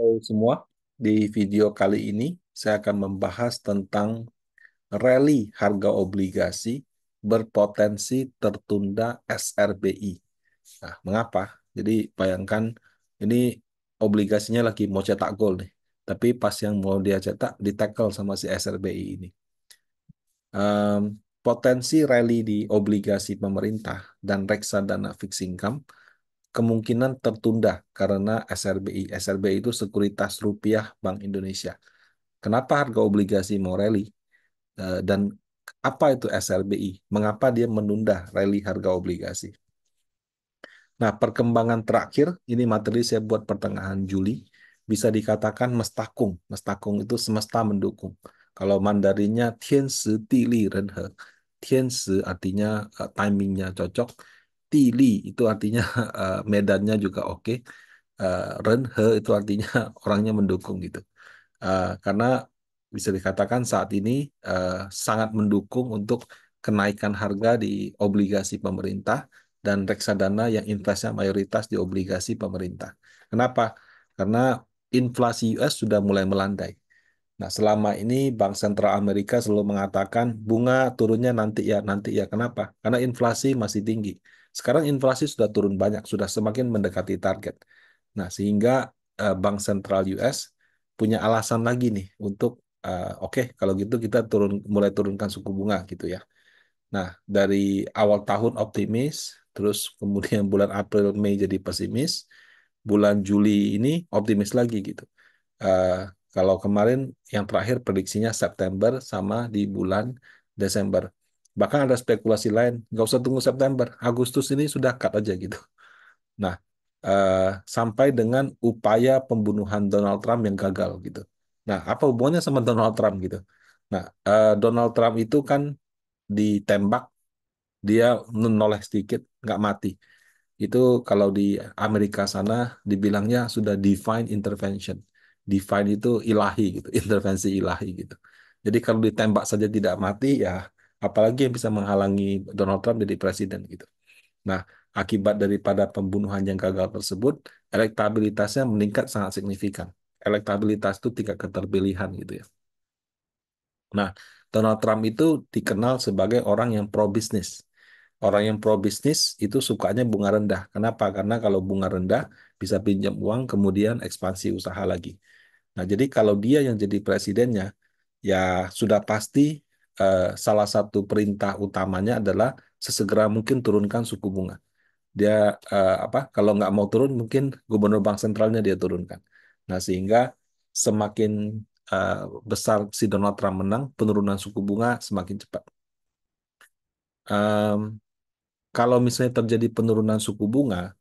Halo semua, di video kali ini saya akan membahas tentang rally harga obligasi berpotensi tertunda SRBI. Nah, mengapa? Jadi bayangkan ini obligasinya lagi mau cetak gol nih, tapi pas yang mau dia cetak ditackle sama si SRBI ini. Em, Potensi rally di obligasi pemerintah dan reksadana fixed income kemungkinan tertunda karena SRBI. SRBI itu Sekuritas Rupiah Bank Indonesia. Kenapa harga obligasi mau rally? Dan apa itu SRBI? Mengapa dia menunda rally harga obligasi? Nah, perkembangan terakhir, ini materi saya buat pertengahan Juli, bisa dikatakan mestakung. Mestakung itu semesta mendukung. Kalau Mandarinnya Tian Si Di Li Ren He. Tian Si artinya timingnya cocok. Di Li itu artinya medannya juga oke. Ren He itu artinya orangnya mendukung gitu. Karena bisa dikatakan saat ini sangat mendukung untuk kenaikan harga di obligasi pemerintah dan reksadana yang investasinya mayoritas di obligasi pemerintah. Kenapa? Karena inflasi US sudah mulai melandai. Nah, selama ini Bank Sentral Amerika selalu mengatakan bunga turunnya nanti ya. Kenapa? Karena inflasi masih tinggi. Sekarang inflasi sudah turun banyak, sudah semakin mendekati target. Nah, sehingga Bank Sentral US punya alasan lagi nih untuk oke, kalau gitu kita mulai turunkan suku bunga gitu ya. Nah, dari awal tahun optimis, terus kemudian bulan April, Mei jadi pesimis, bulan Juli ini optimis lagi gitu. Eh, Kalau kemarin yang terakhir prediksinya September sama di bulan Desember. Bahkan ada spekulasi lain, nggak usah tunggu September, Agustus ini sudah cut aja gitu. Nah, eh, sampai dengan upaya pembunuhan Donald Trump yang gagal gitu. Nah, apa hubungannya sama Donald Trump gitu? Nah, Donald Trump itu kan ditembak, dia menoleh sedikit, nggak mati. Itu kalau di Amerika sana dibilangnya sudah divine intervention. Divine itu ilahi gitu, intervensi ilahi gitu. Jadi kalau ditembak saja tidak mati, ya apalagi yang bisa menghalangi Donald Trump jadi presiden gitu. Nah, akibat daripada pembunuhan yang gagal tersebut, elektabilitasnya meningkat sangat signifikan. Elektabilitas itu tingkat keterpilihan gitu ya. Nah, Donald Trump itu dikenal sebagai orang yang pro bisnis. Orang yang pro bisnis itu sukanya bunga rendah. Kenapa? Karena kalau bunga rendah bisa pinjam uang kemudian ekspansi usaha lagi. Nah, jadi kalau dia yang jadi presidennya, ya sudah pasti salah satu perintah utamanya adalah sesegera mungkin turunkan suku bunga. Dia apa? Kalau nggak mau turun, mungkin gubernur bank sentralnya dia turunkan. Nah, sehingga semakin eh, besar si Donald Trump menang, penurunan suku bunga semakin cepat. Em, Kalau misalnya terjadi penurunan suku bunga,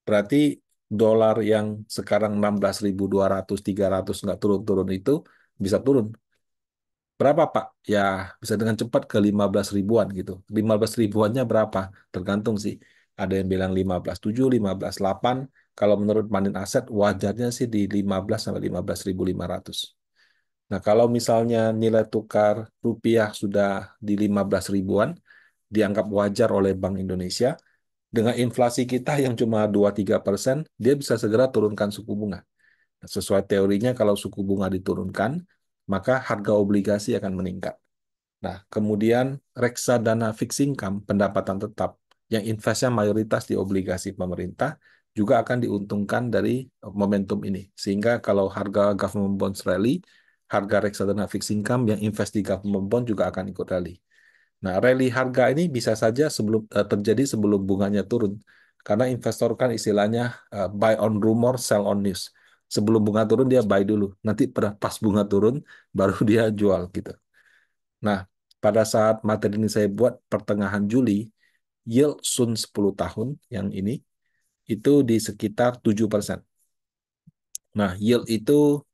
berarti dolar yang sekarang 16.200, 300 nggak turun-turun itu bisa turun. Berapa, Pak? Ya, bisa dengan cepat ke 15 ribuan gitu. 15 ribuannya berapa? Tergantung sih. Ada yang bilang 15,7, 15,8. Kalau menurut Mandin Aset, wajarnya sih di 15 sampai 15.500. Nah, kalau misalnya nilai tukar rupiah sudah di 15 ribuan, dianggap wajar oleh Bank Indonesia, dengan inflasi kita yang cuma 2-3%, dia bisa segera turunkan suku bunga. Nah, sesuai teorinya, kalau suku bunga diturunkan, maka harga obligasi akan meningkat. Nah, kemudian reksadana fixed income, pendapatan tetap, yang investasinya mayoritas di obligasi pemerintah, juga akan diuntungkan dari momentum ini. Sehingga kalau harga government bonds rally, harga reksadana fixed income yang invest di government bond juga akan ikut rally. Nah, rally harga ini bisa saja terjadi sebelum bunganya turun. Karena investor kan istilahnya buy on rumor, sell on news. Sebelum bunga turun dia buy dulu. Nanti pas bunga turun baru dia jual gitu. Nah, pada saat materi ini saya buat pertengahan Juli, yield Sun 10 tahun yang ini itu di sekitar 7%. Nah, yield itu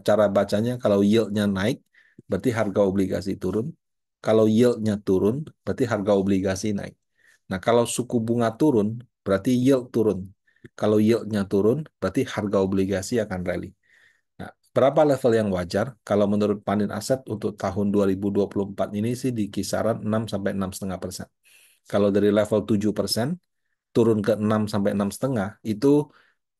cara bacanya kalau yieldnya naik, berarti harga obligasi turun. Kalau yieldnya turun, berarti harga obligasi naik. Nah, kalau suku bunga turun, berarti yield turun. Kalau yieldnya turun, berarti harga obligasi akan rally. Nah, berapa level yang wajar? Kalau menurut Pandin Aset untuk tahun 2024 ini sih di kisaran 6 sampai 6,5%. Kalau dari level 7% turun ke 6 sampai 6,5 itu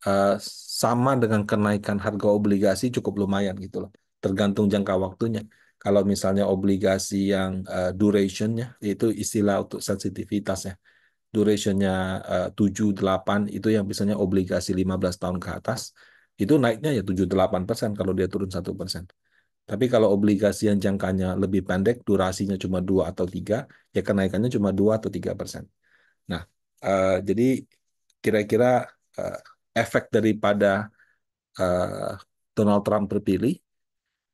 eh, sama dengan kenaikan harga obligasi cukup lumayan gitu loh. Tergantung jangka waktunya. Kalau misalnya obligasi yang durationnya, itu istilah untuk sensitivitasnya. Durationnya 7-8 itu yang misalnya obligasi 15 tahun ke atas, itu naiknya ya 7-8% kalau dia turun 1%. Tapi kalau obligasi yang jangkanya lebih pendek, durasinya cuma 2 atau 3, ya kenaikannya cuma 2 atau 3%. Nah, jadi kira-kira eh, efek daripada eh, Donald Trump terpilih,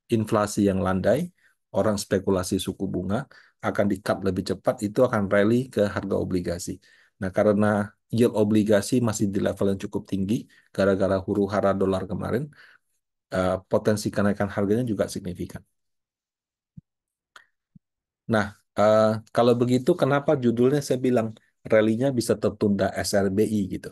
inflasi yang landai, orang spekulasi suku bunga akan di-cut lebih cepat, itu akan rally ke harga obligasi. Nah, karena yield obligasi masih di level yang cukup tinggi, gara-gara huru hara dolar kemarin, potensi kenaikan harganya juga signifikan. Nah, eh, kalau begitu kenapa judulnya saya bilang rally-nya bisa tertunda SRBI gitu.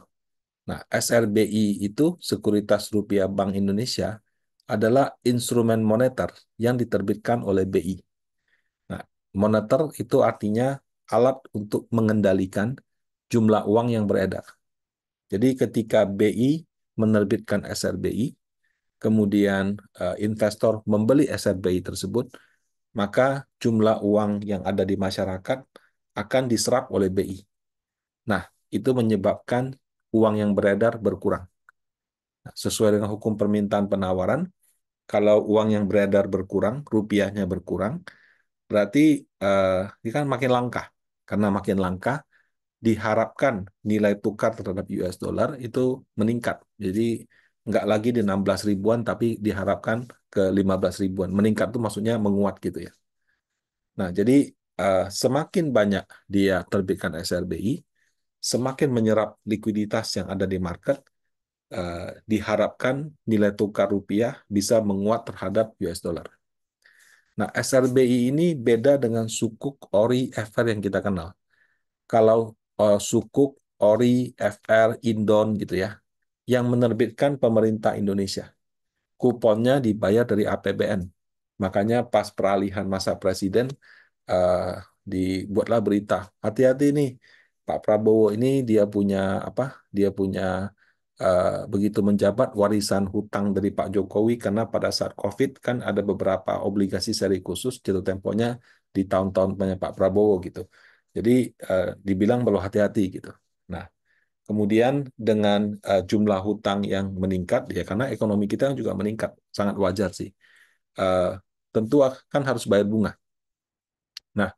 Nah, SRBI itu Sekuritas Rupiah Bank Indonesia adalah instrumen moneter yang diterbitkan oleh BI. Nah, moneter itu artinya alat untuk mengendalikan jumlah uang yang beredar. Jadi ketika BI menerbitkan SRBI, kemudian investor membeli SRBI tersebut, maka jumlah uang yang ada di masyarakat akan diserap oleh BI. Nah, itu menyebabkan uang yang beredar berkurang. Nah, sesuai dengan hukum permintaan penawaran, kalau uang yang beredar berkurang, rupiahnya berkurang, berarti ini kan makin langka. Karena makin langka, diharapkan nilai tukar terhadap US dollar itu meningkat. Jadi nggak lagi di 16 ribuan, tapi diharapkan ke 15 ribuan. Meningkat itu maksudnya menguat gitu ya. Nah, jadi semakin banyak dia terbitkan SRBI, semakin menyerap likuiditas yang ada di market, diharapkan nilai tukar rupiah bisa menguat terhadap US dollar. Nah, SRBI ini beda dengan sukuk, ORI, FR yang kita kenal. Kalau sukuk, ORI, FR, Indon gitu ya, yang menerbitkan pemerintah Indonesia. Kuponnya dibayar dari APBN. Makanya pas peralihan masa presiden, eh, dibuatlah berita. Hati-hati nih, Pak Prabowo ini dia punya apa? Dia punya begitu menjabat warisan hutang dari Pak Jokowi karena pada saat COVID kan ada beberapa obligasi seri khusus jatuh temponya di tahun-tahun banyak Pak Prabowo gitu. Jadi dibilang perlu hati-hati gitu. Nah, kemudian dengan jumlah hutang yang meningkat ya karena ekonomi kita juga meningkat, sangat wajar sih. Eh, Tentu kan harus bayar bunga. Nah,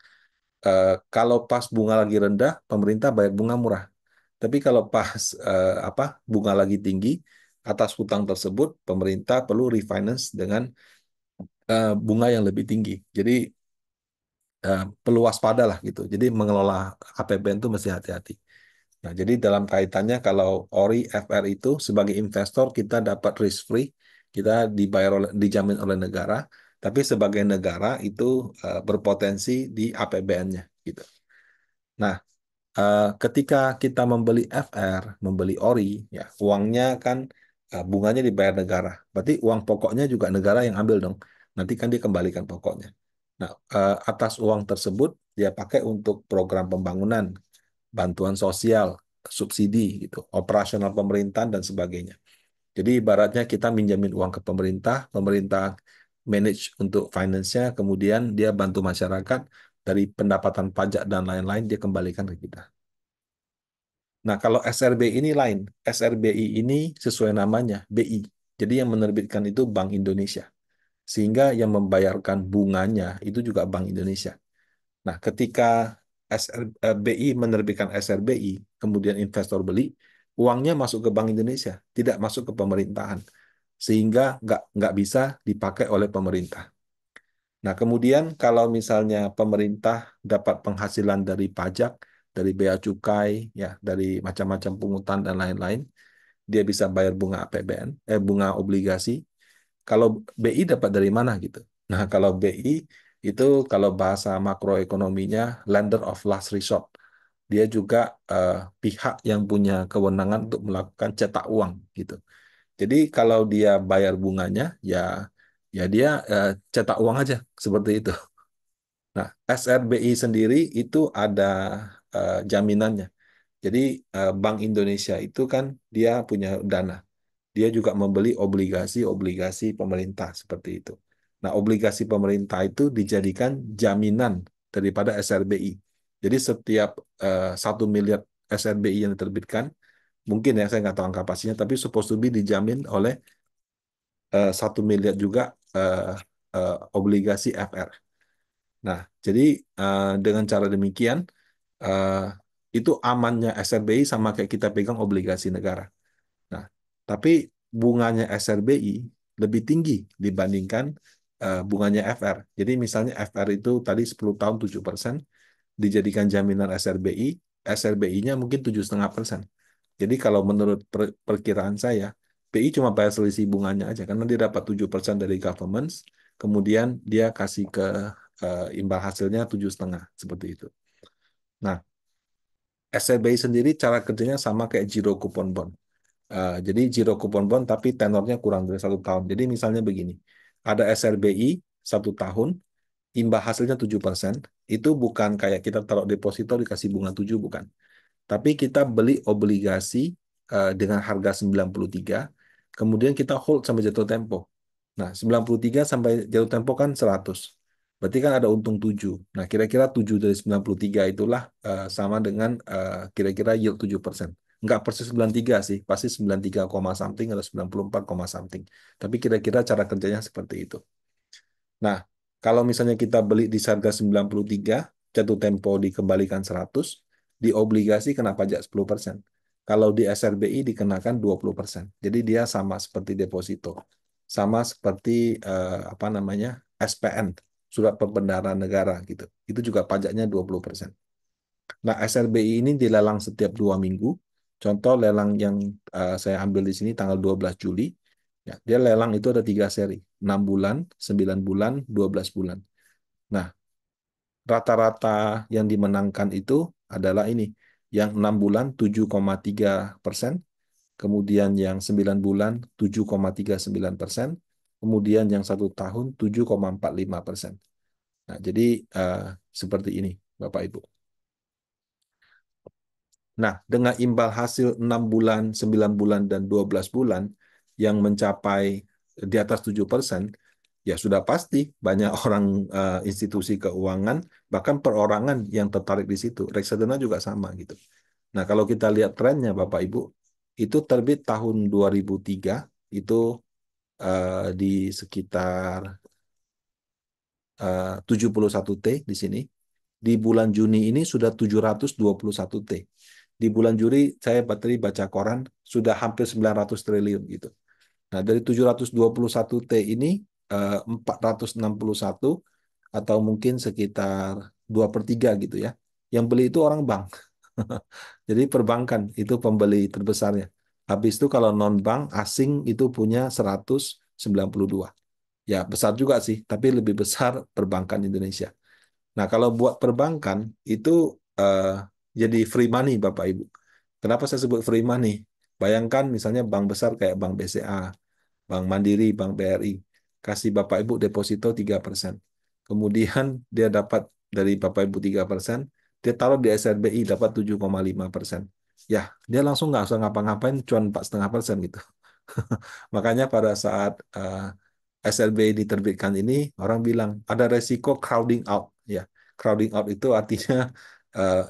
kalau pas bunga lagi rendah, pemerintah bayar bunga murah. Tapi kalau pas apa bunga lagi tinggi atas hutang tersebut, pemerintah perlu refinance dengan bunga yang lebih tinggi. Jadi perlu waspada lah gitu. Jadi mengelola APBN itu mesti hati-hati. Nah, jadi dalam kaitannya kalau ORI FR itu sebagai investor kita dapat risk free, kita dijamin oleh negara, tapi sebagai negara itu berpotensi di APBN-nya gitu. Nah, ketika kita membeli FR, membeli ORI, ya uangnya kan bunganya dibayar negara. Berarti uang pokoknya juga negara yang ambil dong. Nanti kan dia kembalikan pokoknya. Nah, atas uang tersebut dia pakai untuk program pembangunan, bantuan sosial, subsidi gitu, operasional pemerintahan dan sebagainya. Jadi ibaratnya kita minjamin uang ke pemerintah, pemerintah manage untuk finance-nya, kemudian dia bantu masyarakat dari pendapatan pajak dan lain-lain dia kembalikan ke kita. Nah, kalau SRB ini lain. SRBI ini sesuai namanya, BI. Jadi yang menerbitkan itu Bank Indonesia. Sehingga yang membayarkan bunganya itu juga Bank Indonesia. Nah, ketika BI menerbitkan SRBI, kemudian investor beli, uangnya masuk ke Bank Indonesia, tidak masuk ke pemerintahan. Sehingga nggak bisa dipakai oleh pemerintah. Nah, kemudian kalau misalnya pemerintah dapat penghasilan dari pajak, dari bea cukai, ya, dari macam-macam pungutan dan lain-lain, dia bisa bayar bunga APBN, bunga obligasi. Kalau BI dapat dari mana gitu? Nah, kalau BI itu kalau bahasa makroekonominya lender of last resort. Dia juga eh, pihak yang punya kewenangan untuk melakukan cetak uang gitu. Jadi kalau dia bayar bunganya, ya ya dia cetak uang aja seperti itu. Nah, SRBI sendiri itu ada jaminannya. Jadi Bank Indonesia itu kan dia punya dana. dia juga membeli obligasi-obligasi pemerintah seperti itu. Nah, obligasi pemerintah itu dijadikan jaminan daripada SRBI. Jadi setiap 1 miliar SRBI yang diterbitkan, mungkin ya saya nggak tahu angka pastinya, tapi supposed to be dijamin oleh 1 miliar juga eh, obligasi FR. Nah, jadi dengan cara demikian eh, itu amannya SRBI sama kayak kita pegang obligasi negara. Nah, tapi bunganya SRBI lebih tinggi dibandingkan bunganya FR. Jadi misalnya FR itu tadi 10 tahun 7% dijadikan jaminan SRBI, SRBI-nya mungkin 7,5%. Jadi kalau menurut perkiraan saya, BI cuma bayar selisih bunganya aja karena dia dapat 7% dari government, kemudian dia kasih ke imbal hasilnya 7,5 seperti itu. Nah, SRBI sendiri cara kerjanya sama kayak zero coupon bond. Jadi zero coupon bond tapi tenornya kurang dari 1 tahun. Jadi misalnya begini, ada SRBI 1 tahun, imbal hasilnya 7%, itu bukan kayak kita taruh deposito dikasih bunga 7, bukan. Tapi kita beli obligasi dengan harga 93, kemudian kita hold sampai jatuh tempo. Nah, 93 sampai jatuh tempo kan 100. Berarti kan ada untung 7. Nah, kira-kira 7 dari 93 itulah sama dengan kira-kira yield 7%. Enggak persis 93 sih, pasti 93, something atau 94, something. Tapi kira-kira cara kerjanya seperti itu. Nah, kalau misalnya kita beli di harga 93, jatuh tempo dikembalikan 100, di obligasi kena pajak 10%. Kalau di SRBI dikenakan 20%. Jadi dia sama seperti deposito. Sama seperti apa namanya? SPN, surat pembenaran negara gitu. Itu juga pajaknya 20%. Nah, SRBI ini dilelang setiap 2 minggu. Contoh lelang yang saya ambil di sini tanggal 12 Juli. Ya, dia lelang itu ada 3 seri. 6 bulan, 9 bulan, 12 bulan. Nah, rata-rata yang dimenangkan itu adalah ini. Yang 6 bulan 7,3%, kemudian yang 9 bulan 7,39%, kemudian yang 1 tahun 7,45%. Nah, jadi eh, seperti ini, Bapak Ibu. Nah, dengan imbal hasil 6 bulan, 9 bulan, dan 12 bulan yang mencapai di atas 7%, ya sudah pasti banyak orang institusi keuangan, bahkan perorangan yang tertarik di situ. Reksadana juga sama gitu. Nah, kalau kita lihat trennya Bapak Ibu, itu terbit tahun 2003, itu di sekitar 71T di sini. Di bulan Juni ini sudah 721 T. Di bulan Juli saya tadi baca koran sudah hampir 900 triliun gitu. Nah, dari 721 T ini 461 atau mungkin sekitar 2/3 gitu ya. Yang beli itu orang bank. Jadi perbankan itu pembeli terbesarnya. Habis itu kalau non-bank asing itu punya 192. Ya, besar juga sih, tapi lebih besar perbankan Indonesia. Nah, kalau buat perbankan itu eh, jadi free money, Bapak Ibu. Kenapa saya sebut free money? Bayangkan misalnya bank besar kayak Bank BCA, Bank Mandiri, Bank BRI, kasih Bapak Ibu deposito 3%. Kemudian dia dapat dari Bapak Ibu 3%, dia taruh di SRBI dapat 7,5%. Ya, dia langsung nggak usah ngapa-ngapain, cuma 4,5% gitu. Makanya pada saat SLB diterbitkan ini, orang bilang ada resiko crowding out. Ya, crowding out itu artinya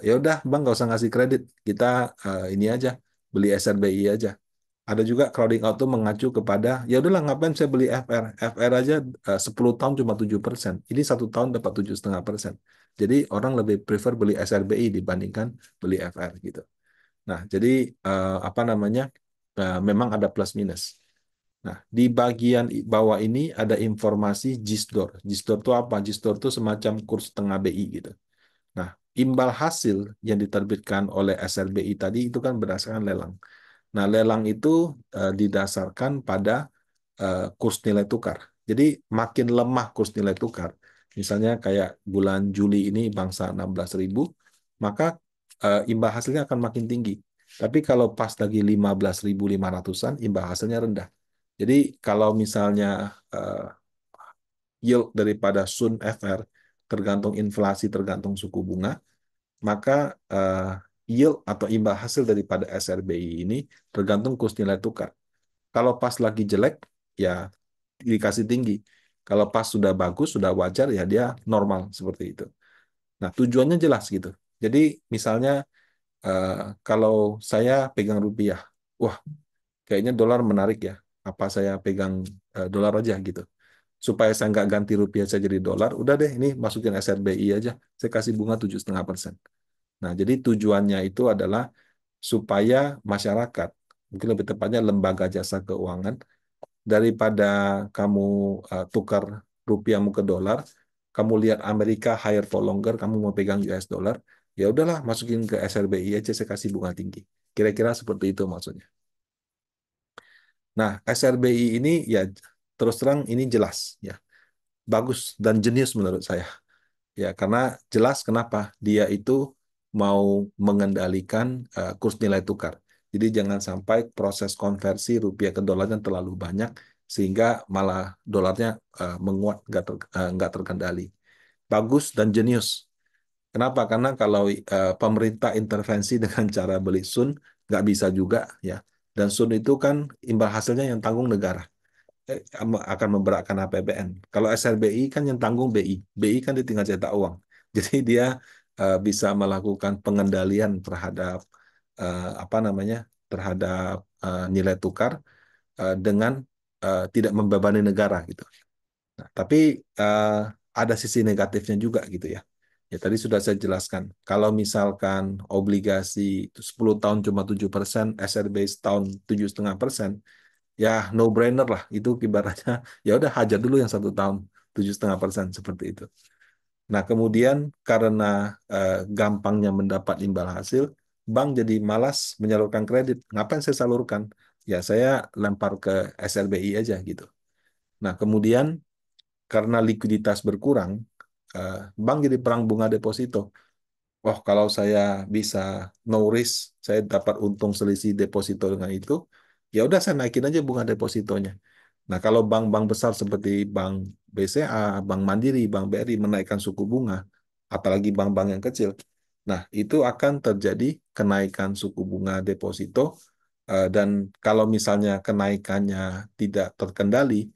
ya udah bang nggak usah ngasih kredit, kita ini aja beli SRBI aja. Ada juga crowding out tuh mengacu kepada ya udahlah ngapain saya beli FR, FR aja 10 tahun cuma 7%. Ini 1 tahun dapat 7,5%. Jadi orang lebih prefer beli SRBI dibandingkan beli FR gitu. Nah, jadi apa namanya? Memang ada plus minus. Nah, di bagian bawah ini ada informasi Gisdor. Gisdor itu apa? Gisdor itu semacam kurs tengah BI gitu. Nah, imbal hasil yang diterbitkan oleh SRBI tadi itu kan berdasarkan lelang. Nah, lelang itu didasarkan pada kurs nilai tukar. Jadi makin lemah kurs nilai tukar, misalnya kayak bulan Juli ini bangsa 16.000, maka imbal hasilnya akan makin tinggi. Tapi kalau pas lagi 15.500-an, imbal hasilnya rendah. Jadi kalau misalnya yield daripada Sun FR tergantung inflasi, tergantung suku bunga, maka yield atau imbal hasil daripada SRBI ini tergantung kurs nilai tukar. Kalau pas lagi jelek, ya dikasih tinggi. Kalau pas sudah bagus, sudah wajar, ya dia normal seperti itu. Nah, tujuannya jelas gitu. Jadi misalnya eh, kalau saya pegang rupiah, wah kayaknya dolar menarik ya. Apa saya pegang dolar aja gitu. Supaya saya nggak ganti rupiah saya jadi dolar, udah deh ini masukin SRBI aja. Saya kasih bunga 7,5%. Nah, jadi tujuannya itu adalah supaya masyarakat, mungkin lebih tepatnya lembaga jasa keuangan, daripada kamu tukar rupiahmu ke dolar, kamu lihat Amerika higher for longer, kamu mau pegang US dollar, ya udahlah masukin ke SRBI aja saya kasih bunga tinggi. Kira-kira seperti itu maksudnya. Nah, SRBI ini ya terus terang ini jelas ya, bagus dan jenius menurut saya. Ya, karena jelas kenapa dia itu mau mengendalikan kurs nilai tukar. Jadi jangan sampai proses konversi rupiah ke dolarnya terlalu banyak sehingga malah dolarnya menguat nggak terkendali. Bagus dan jenius. Kenapa? Karena kalau pemerintah intervensi dengan cara beli sun nggak bisa juga ya. Dan sun itu kan imbal hasilnya yang tanggung negara akan memberatkan APBN. Kalau SRBI kan yang tanggung BI. BI kan dia tinggal cetak uang. Jadi dia bisa melakukan pengendalian terhadap apa namanya terhadap nilai tukar dengan tidak membebani negara gitu. Nah, tapi eh, ada sisi negatifnya juga gitu ya. Ya tadi sudah saya jelaskan. Kalau misalkan obligasi itu 10 tahun cuma 7%, SRB setahun 7,5%, ya no brainer lah itu ibaratnya ya udah hajar dulu yang 1 tahun 7,5% seperti itu. Nah kemudian karena gampangnya mendapat imbal hasil, bank jadi malas menyalurkan kredit. Ngapain saya salurkan? Ya saya lempar ke SLBI aja gitu. Nah kemudian karena likuiditas berkurang, bank jadi perang bunga deposito. Oh, kalau saya bisa no risk, saya dapat untung selisih deposito dengan itu, ya udah saya naikin aja bunga depositonya. Nah, kalau bank-bank besar seperti Bank BCA, Bank Mandiri, Bank BRI menaikkan suku bunga, apalagi bank-bank yang kecil, nah itu akan terjadi kenaikan suku bunga deposito, dan kalau misalnya kenaikannya tidak terkendali,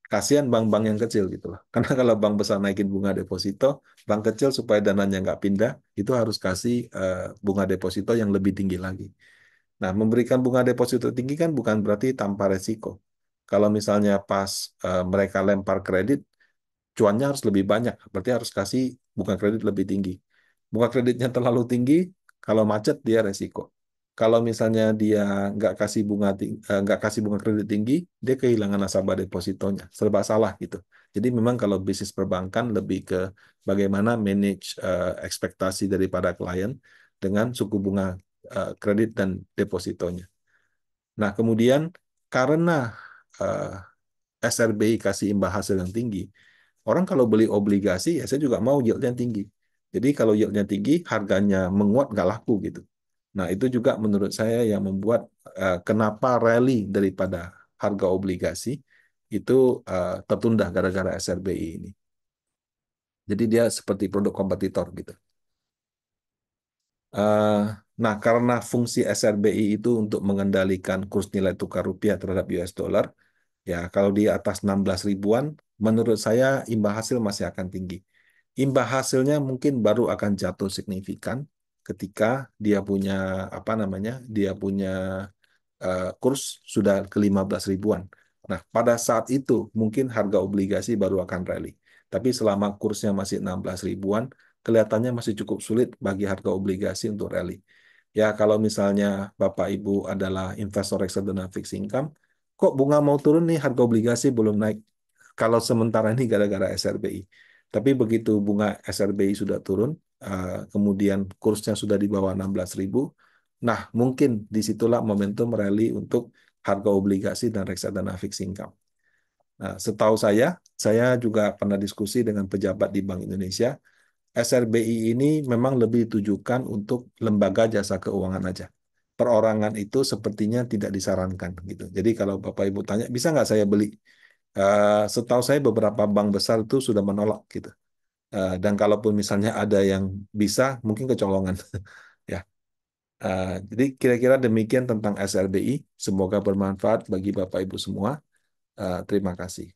kasihan bank-bank yang kecil gitu loh. Karena kalau bank besar naikin bunga deposito, bank kecil supaya dananya nggak pindah, itu harus kasih bunga deposito yang lebih tinggi lagi. Nah, memberikan bunga deposito tinggi kan bukan berarti tanpa resiko. Kalau misalnya pas mereka lempar kredit, cuannya harus lebih banyak, berarti harus kasih bunga kredit lebih tinggi. Bunga kreditnya terlalu tinggi, kalau macet dia resiko. Kalau misalnya dia nggak kasih bunga kredit tinggi, dia kehilangan nasabah depositonya. Serba salah gitu. Jadi memang kalau bisnis perbankan lebih ke bagaimana manage ekspektasi daripada klien dengan suku bunga kredit dan depositonya. Nah, kemudian karena eh, SRBI kasih imbal hasil yang tinggi, orang kalau beli obligasi, ya saya juga mau yield yang tinggi. Jadi kalau yieldnya tinggi, harganya menguat nggak laku gitu. Nah itu juga menurut saya yang membuat kenapa rally daripada harga obligasi itu tertunda gara-gara SRBI ini. Jadi dia seperti produk kompetitor gitu. Eh, nah karena fungsi SRBI itu untuk mengendalikan kurs nilai tukar rupiah terhadap US dollar, ya, kalau di atas 16 ribuan, menurut saya imbal hasil masih akan tinggi. Imbal hasilnya mungkin baru akan jatuh signifikan ketika dia punya apa namanya, dia punya kurs sudah ke 15 ribuan. Nah, pada saat itu mungkin harga obligasi baru akan rally. Tapi selama kursnya masih 16 ribuan, kelihatannya masih cukup sulit bagi harga obligasi untuk rally. Ya, kalau misalnya Bapak Ibu adalah investor reksadana fixed income, kok bunga mau turun nih, harga obligasi belum naik. Kalau sementara ini gara-gara SRBI. Tapi begitu bunga SRBI sudah turun, kemudian kursnya sudah di bawah 16 ribu, nah mungkin disitulah momentum rally untuk harga obligasi dan reksadana fixed income. Nah, setahu saya juga pernah diskusi dengan pejabat di Bank Indonesia, SRBI ini memang lebih ditujukan untuk lembaga jasa keuangan aja. Perorangan itu sepertinya tidak disarankan gitu. Jadi kalau Bapak Ibu tanya, bisa nggak saya beli? Setahu saya beberapa bank besar itu sudah menolak gitu. Dan kalaupun misalnya ada yang bisa, mungkin kecolongan. Ya, Jadi kira-kira demikian tentang SLBI. Semoga bermanfaat bagi Bapak Ibu semua. Terima kasih.